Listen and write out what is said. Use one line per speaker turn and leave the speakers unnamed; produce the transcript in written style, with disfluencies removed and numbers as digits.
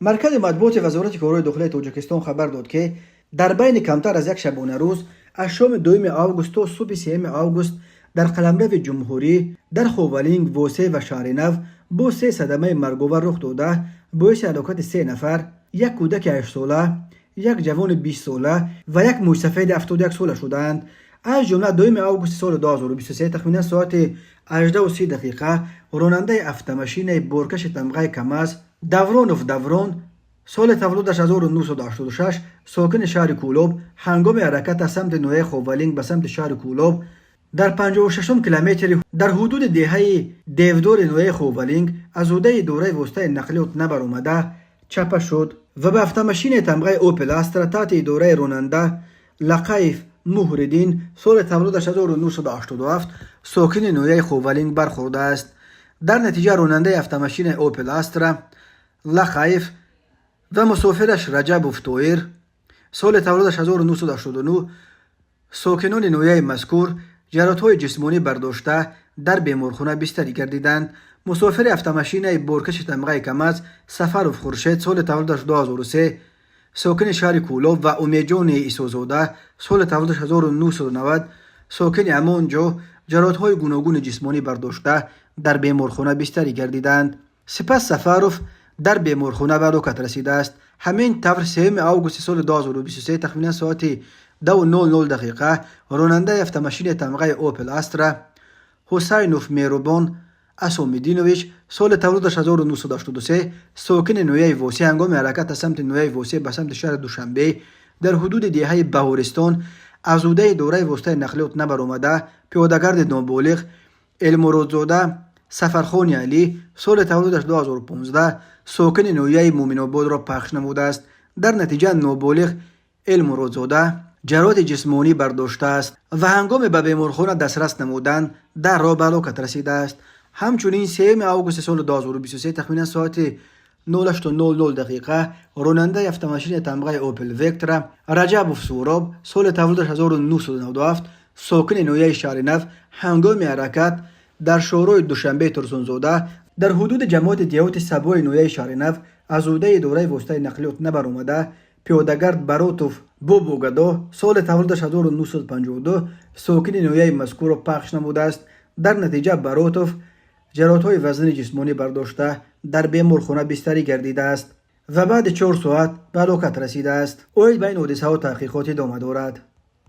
مرکز مطبوعات وزارت کارهای داخلی تاجیکستان خبر داد که در بین کمتر از یک شبانه روز از شام 2 آگوست تا صبح 3 آگوست در قلمرو جمهوری در خوالینگ، ووسه و شهر نو با 3 صدمه مرگاور رخ داده باعث هلاکت 3 نفر، یک کودک 8 ساله، یک جوان 20 ساله و یک موش سفید 71 ساله شدند. از جمله 2 آگوست سال 2023 تخمینا ساعت 18:30 راننده автомашین بارکش تمغه کماز دوران سال تولدش 1986 ساکن شهر کولوب هنگام حرکت از سمت نوع خوالینگ به سمت شهر کولوب در 56 کیلومتری در حدود دهه دیودار نوع خوالینگ از عهده دوره واسطه نقلیات نبر آمده چپه شد و به автомашین تمغه اوپل استرا تحت اداره راننده لقیف مهردین سال تولدش 1987 ساکن نوع خوالینگ برخورده است. در نتیجه راننده автомашین اوپل استرا لقیف و مسافرش رجب افتویر سال تولدش 1989 ساکنان نوعه مذکور جراحت‌های جسمانی برداشته در بیمارخانه بستری گردیدند. مسافر автомашین بارکش تمغه کماز سفر خورشید سال تولدش 2003 ساکن شهر کولوب و امیدجان ایسوزاده سال تولدش 1990 ساکن همانجا جراحت‌های گوناگون جسمانی برداشته در بیمارخانه بستری گردیدند. سپس سفروف در بیمارخانه به هلاکت رسیده است. همین طور 3 آگوست سال 2023 تخمینا ساعت 2:00 راننده автомашین تمغه اوپل استرا حسینوف میروبان اسومیدینویچ سال تولدش 1983 ساکن نوعه ووسه هنگام حرکت از سمت نوعه ووسه به سمت شهر دوشنبه در حدود دهه بهارستان از عهده دوره واسطه نقلیات نبر آمده پیادهگرد نابالغ المرادزاده سفرخان علی سال تولدش 2015 ساکن نوعه مومن آباد را پخش نموده است. در نتیجه نابالغ المرادزاده جراحت جسمانی برداشته است و هنگام به بیمارخانه دسترس نمودن در راه به هلاکت رسیده است. همچنین 3 آگوست سال 2023 تخمینا ساعت 08:00 راننده автомашین تمغه اوپل وکترا رجب سوراب سال تولدش 1997 ساکن نوعه شهر نو هنگام حرکت در شورای دوشنبه ترسونزاده در حدود جماعت دیوت سبای نوعه شهر نو از عهده دوره واسطه نقلیات نبر آمده پیادهگرد براتوف بوبوگادا سال تولدش 1952 ساکن نوعه مذکور را پخش نموده است. در نتیجه براتوف جراحت‌های وزن جسمانی برداشته در بیمارخانه بستری گردیده است و بعد 4 ساعت به هلاکت رسیده است. اوید بین حادثه و تحقیقات ادامه دارد.